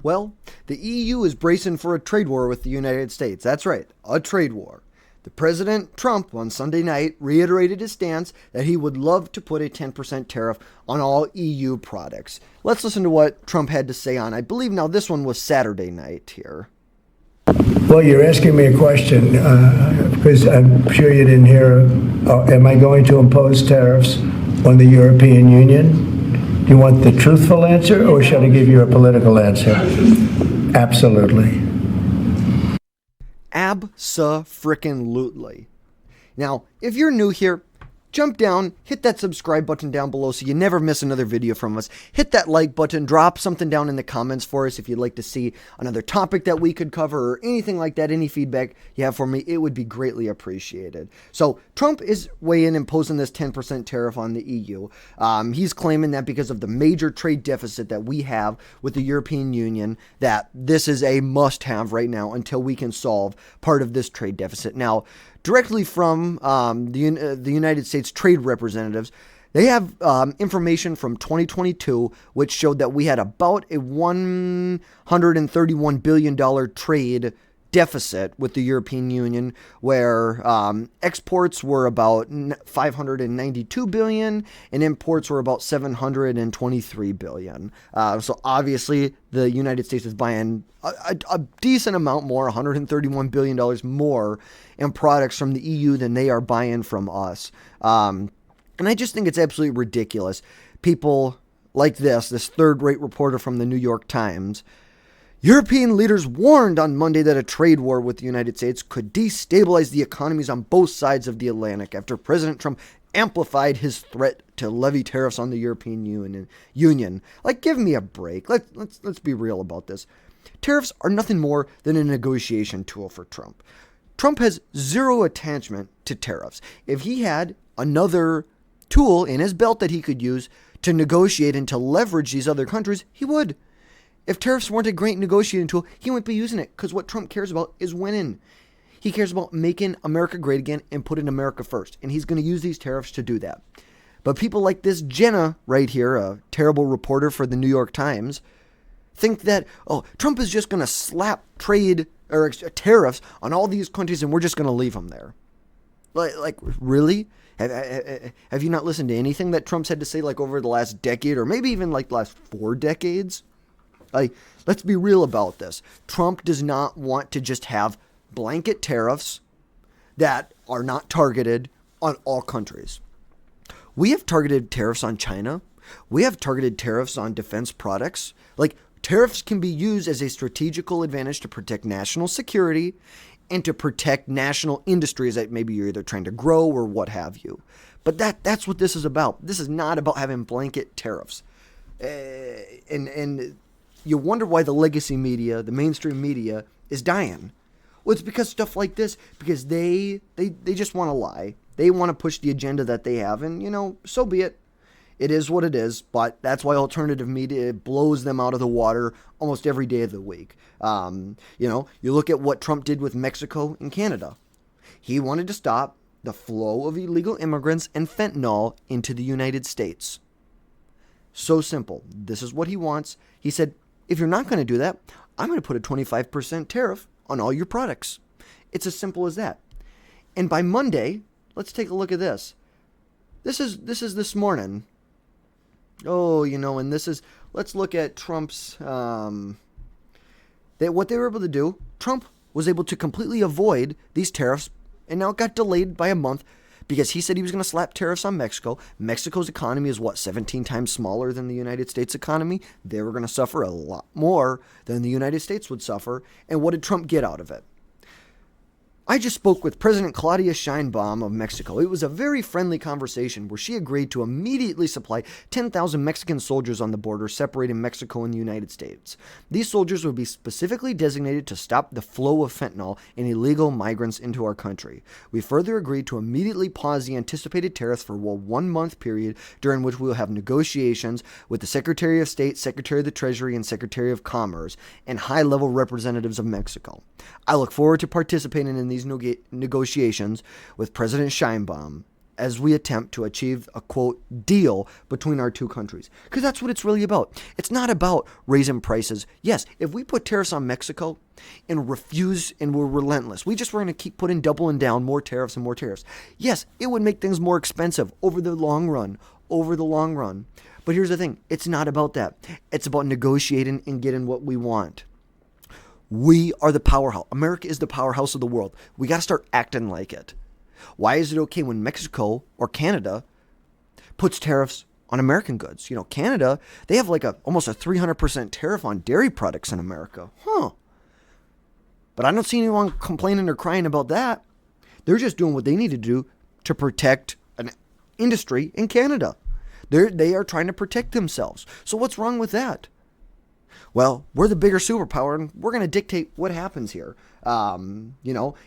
Well, the EU is bracing for a trade war with the United States. That's right, a trade war. The President Trump on Sunday night reiterated his stance that he would love to put a 10% tariff on all EU products. Let's listen to what Trump had to say on, I believe now this one was Saturday night here. Well, you're asking me a question because I'm sure you didn't hear. Am I going to impose tariffs on the European Union? Do you want the truthful answer or should I give you a political answer? Absolutely. Abso-frickin-lutely. Now, if you're new here, jump down, hit that subscribe button down below so you never miss another video from us. Hit that like button, drop something down in the comments for us if you'd like to see another topic that we could cover or anything like that, any feedback you have for me, it would be greatly appreciated. So Trump is weighing imposing this 10% tariff on the EU. He's claiming that because of the major trade deficit that we have with the European Union, that this is a must-have right now until we can solve part of this trade deficit. Now, directly from the United States trade representatives, they have information from 2022 which showed that we had about a $131 billion trade deficit with the European Union, where exports were about $592 billion and imports were about $723 billion. So obviously the United States is buying a decent amount more, $131 billion more in products from the EU than they are buying from us. And I just think it's absolutely ridiculous. People like this third-rate reporter from the New York Times, European leaders warned on Monday that a trade war with the United States could destabilize the economies on both sides of the Atlantic after President Trump amplified his threat to levy tariffs on the European Union. Like, give me a break. Let's be real about this. Tariffs are nothing more than a negotiation tool for Trump. Trump has zero attachment to tariffs. If he had another tool in his belt that he could use to negotiate and to leverage these other countries, he would. If tariffs weren't a great negotiating tool, he wouldn't be using it, because what Trump cares about is winning. He cares about making America great again and putting America first, and he's going to use these tariffs to do that. But people like this Jenna right here, a terrible reporter for the New York Times, think that, Trump is just going to slap trade or tariffs on all these countries and we're just going to leave them there. Like really? Have you not listened to anything that Trump's had to say like over the last decade or maybe even like the last 4 decades? Like, let's be real about this. Trump does not want to just have blanket tariffs that are not targeted on all countries. We have targeted tariffs on China. We have targeted tariffs on defense products. Like, tariffs can be used as a strategical advantage to protect national security and to protect national industries that maybe you're either trying to grow or what have you. But that's what this is about. This is not about having blanket tariffs. And you wonder why the legacy media, the mainstream media, is dying. Well, it's because stuff like this, because they just want to lie. They want to push the agenda that they have, and, so be it. It is what it is, but that's why alternative media blows them out of the water almost every day of the week. You look at what Trump did with Mexico and Canada. He wanted to stop the flow of illegal immigrants and fentanyl into the United States. So simple. This is what he wants. He said, if you're not going to do that, I'm going to put a 25% tariff on all your products. It's as simple as that. And by Monday, let's take a look at this. This is this morning. And let's look at Trump's, what they were able to do. Trump was able to completely avoid these tariffs, and now it got delayed by a month because he said he was going to slap tariffs on Mexico. Mexico's economy is 17 times smaller than the United States economy. They were going to suffer a lot more than the United States would suffer. And what did Trump get out of it? I just spoke with President Claudia Sheinbaum of Mexico. It was a very friendly conversation where she agreed to immediately supply 10,000 Mexican soldiers on the border separating Mexico and the United States. These soldiers would be specifically designated to stop the flow of fentanyl and illegal migrants into our country. We further agreed to immediately pause the anticipated tariffs for a 1-month period during which we will have negotiations with the Secretary of State, Secretary of the Treasury, and Secretary of Commerce and high-level representatives of Mexico. I look forward to participating in these negotiations with President Sheinbaum. as we attempt to achieve a, quote, deal between our two countries. Because that's what it's really about. It's not about raising prices. Yes, if we put tariffs on Mexico and refuse and we're relentless, we're going to keep putting doubling down more tariffs and more tariffs. Yes, it would make things more expensive over the long run. But here's the thing. It's not about that. It's about negotiating and getting what we want. We are the powerhouse. America is the powerhouse of the world. We got to start acting like it. Why is it okay when Mexico or Canada puts tariffs on American goods? Canada, they have like almost a 300% tariff on dairy products in America. But I don't see anyone complaining or crying about that. They're just doing what they need to do to protect an industry in Canada. They are trying to protect themselves. So what's wrong with that? Well, we're the bigger superpower, and we're going to dictate what happens here. And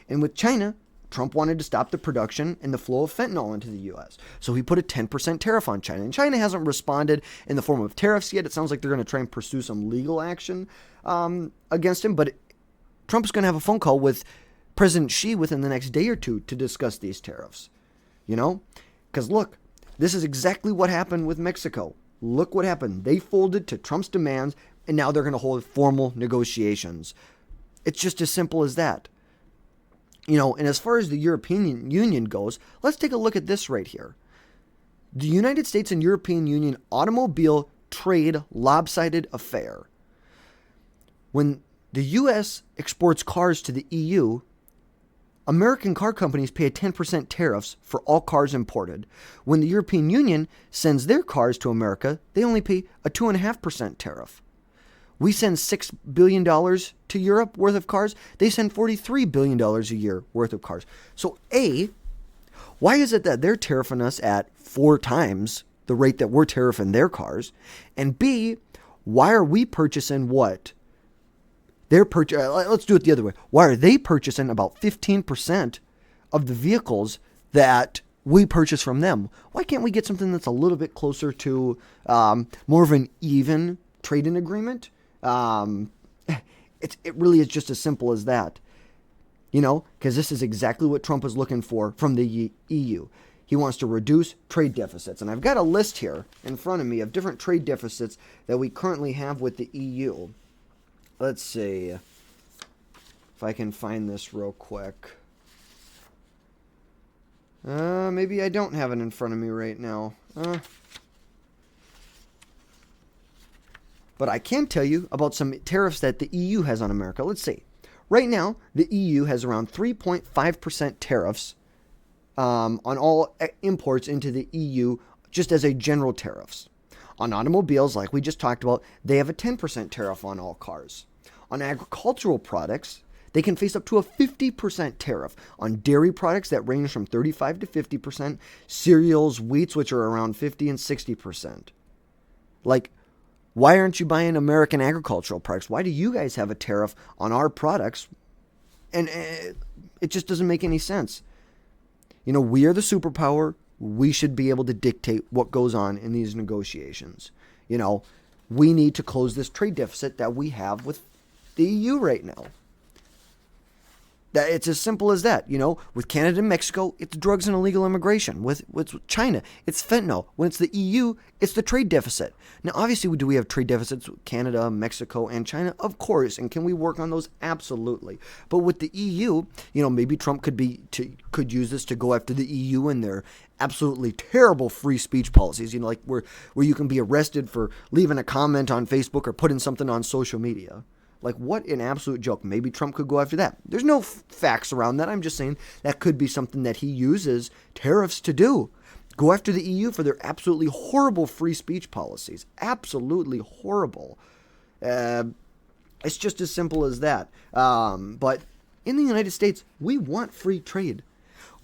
with China, Trump wanted to stop the production and the flow of fentanyl into the U.S. So he put a 10% tariff on China. And China hasn't responded in the form of tariffs yet. It sounds like they're going to try and pursue some legal action against him. But Trump's going to have a phone call with President Xi within the next day or two to discuss these tariffs. Because look, this is exactly what happened with Mexico. Look what happened. They folded to Trump's demands, and now they're going to hold formal negotiations. It's just as simple as that. And as far as the European Union goes, let's take a look at this right here. The United States and European Union automobile trade lopsided affair. When the U.S. exports cars to the EU, American car companies pay a 10% tariffs for all cars imported. When the European Union sends their cars to America, they only pay a 2.5% tariff. We send $6 billion to Europe worth of cars. They send $43 billion a year worth of cars. So A, why is it that they're tariffing us at 4 times the rate that we're tariffing their cars? And B, why are we purchasing what? Let's do it the other way. Why are they purchasing about 15% of the vehicles that we purchase from them? Why can't we get something that's a little bit closer to more of an even trading agreement? It really is just as simple as that, because this is exactly what Trump is looking for from the EU. He wants to reduce trade deficits. And I've got a list here in front of me of different trade deficits that we currently have with the EU. Let's see if I can find this real quick. Maybe I don't have it in front of me right now. But I can tell you about some tariffs that the EU has on America. Let's see. Right now, the EU has around 3.5% tariffs on all imports into the EU, just as a general tariffs. On automobiles, like we just talked about, they have a 10% tariff on all cars. On agricultural products, they can face up to a 50% tariff. On dairy products, that range from 35 to 50%. Cereals, wheats, which are around 50 and 60%. Like, why aren't you buying American agricultural products? Why do you guys have a tariff on our products? And it just doesn't make any sense. We are the superpower. We should be able to dictate what goes on in these negotiations. We need to close this trade deficit that we have with the EU right now. That it's as simple as that. With Canada and Mexico, it's drugs and illegal immigration. With China, it's fentanyl. When it's the EU, it's the trade deficit. Now, obviously, do we have trade deficits with Canada, Mexico, and China? Of course. And can we work on those? Absolutely. But with the EU, maybe Trump could use this to go after the EU and their absolutely terrible free speech policies. Like where you can be arrested for leaving a comment on Facebook or putting something on social media. Like, what an absolute joke. Maybe Trump could go after that. There's no facts around that. I'm just saying that could be something that he uses tariffs to do. Go after the EU for their absolutely horrible free speech policies. Absolutely horrible. It's just as simple as that. But in the United States, we want free trade.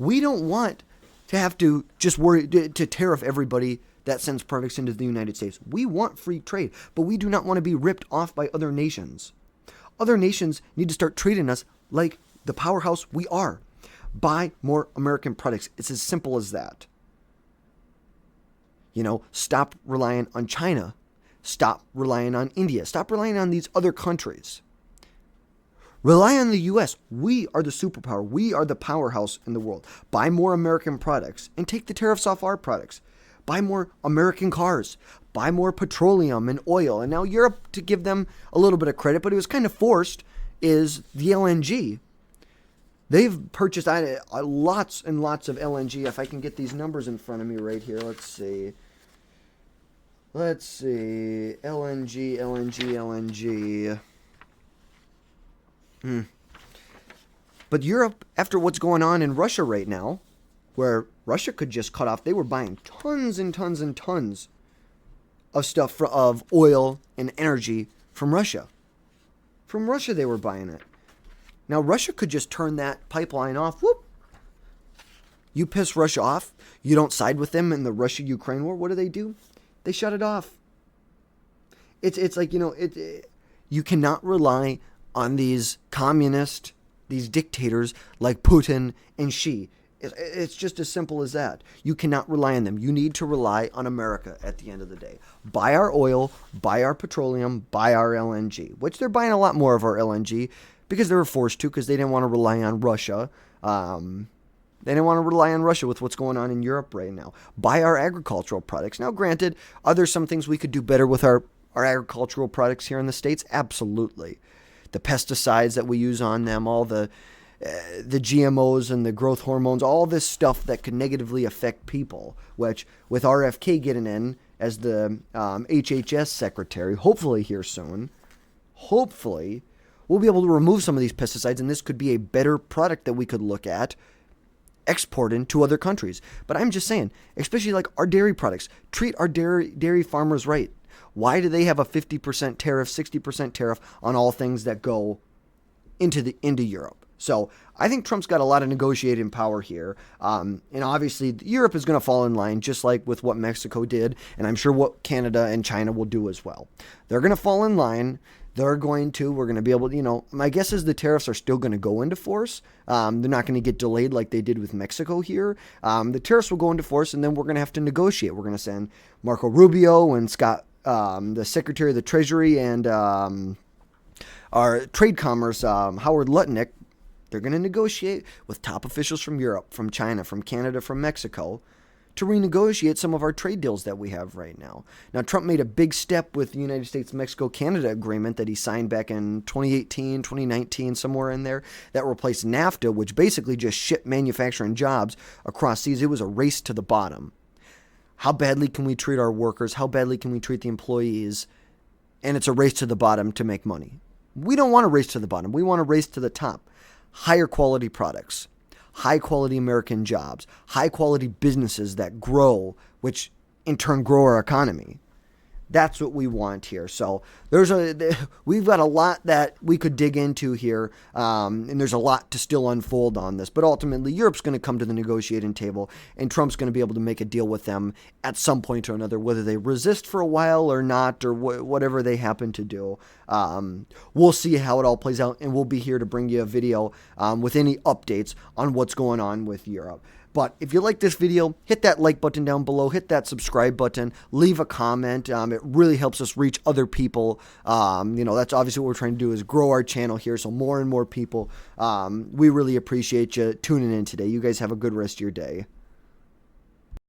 We don't want to have to just worry to tariff everybody that sends products into the United States. We want free trade, but we do not want to be ripped off by other nations. Other nations need to start treating us like the powerhouse we are. Buy more American products. It's as simple as that. Stop relying on China. Stop relying on India. Stop relying on these other countries. Rely on the U.S. We are the superpower. We are the powerhouse in the world. Buy more American products and take the tariffs off our products. Buy more American cars. Buy more petroleum and oil. And now Europe, to give them a little bit of credit, but it was kind of forced, is the LNG. They've purchased lots and lots of LNG. If I can get these numbers in front of me right here, let's see. LNG. But Europe, after what's going on in Russia right now, where Russia could just cut off, they were buying tons and tons and tons of stuff of oil and energy from Russia. From Russia they were buying it. Now Russia could just turn that pipeline off. Whoop. You piss Russia off. You don't side with them in the Russia-Ukraine war. What do? They shut it off. It's like, you cannot rely on these communists, these dictators like Putin and Xi. It's just as simple as that. You cannot rely on them. You need to rely on America at the end of the day. Buy our oil, buy our petroleum, buy our LNG, which they're buying a lot more of our LNG because they were forced to, because they didn't want to rely on Russia. They didn't want to rely on Russia with what's going on in Europe right now. Buy our agricultural products. Now, granted, are there some things we could do better with our agricultural products here in the States? Absolutely. The pesticides that we use on them, all the GMOs and the growth hormones, all this stuff that could negatively affect people, which with RFK getting in as the HHS secretary, hopefully here soon, hopefully we'll be able to remove some of these pesticides, and this could be a better product that we could look at exporting to other countries. But I'm just saying, especially like our dairy products, treat our dairy farmers right. Why do they have a 50% tariff, 60% tariff on all things that go into Europe? So I think Trump's got a lot of negotiating power here. And obviously Europe is going to fall in line, just like with what Mexico did. And I'm sure what Canada and China will do as well. They're going to fall in line. We're going to be able to, my guess is the tariffs are still going to go into force. They're not going to get delayed like they did with Mexico here. The tariffs will go into force, and then we're going to have to negotiate. We're going to send Marco Rubio and Scott, the Secretary of the Treasury, and our Trade Commerce, Howard Lutnick. They're going to negotiate with top officials from Europe, from China, from Canada, from Mexico to renegotiate some of our trade deals that we have right now. Now, Trump made a big step with the United States-Mexico-Canada agreement that he signed back in 2018, 2019, somewhere in there, that replaced NAFTA, which basically just shipped manufacturing jobs across seas. It was a race to the bottom. How badly can we treat our workers? How badly can we treat the employees? And it's a race to the bottom to make money. We don't want to race to the bottom. We want to race to the top. Higher quality products, high quality American jobs, high quality businesses that grow, which in turn grow our economy. That's what we want here. So we've got a lot that we could dig into here, and there's a lot to still unfold on this. But ultimately, Europe's going to come to the negotiating table, and Trump's going to be able to make a deal with them at some point or another, whether they resist for a while or not, or whatever they happen to do. We'll see how it all plays out, and we'll be here to bring you a video with any updates on what's going on with Europe. But if you like this video, hit that like button down below, hit that subscribe button, leave a comment. It really helps us reach other people. That's obviously what we're trying to do, is grow our channel here so more and more people. We really appreciate you tuning in today. You guys have a good rest of your day.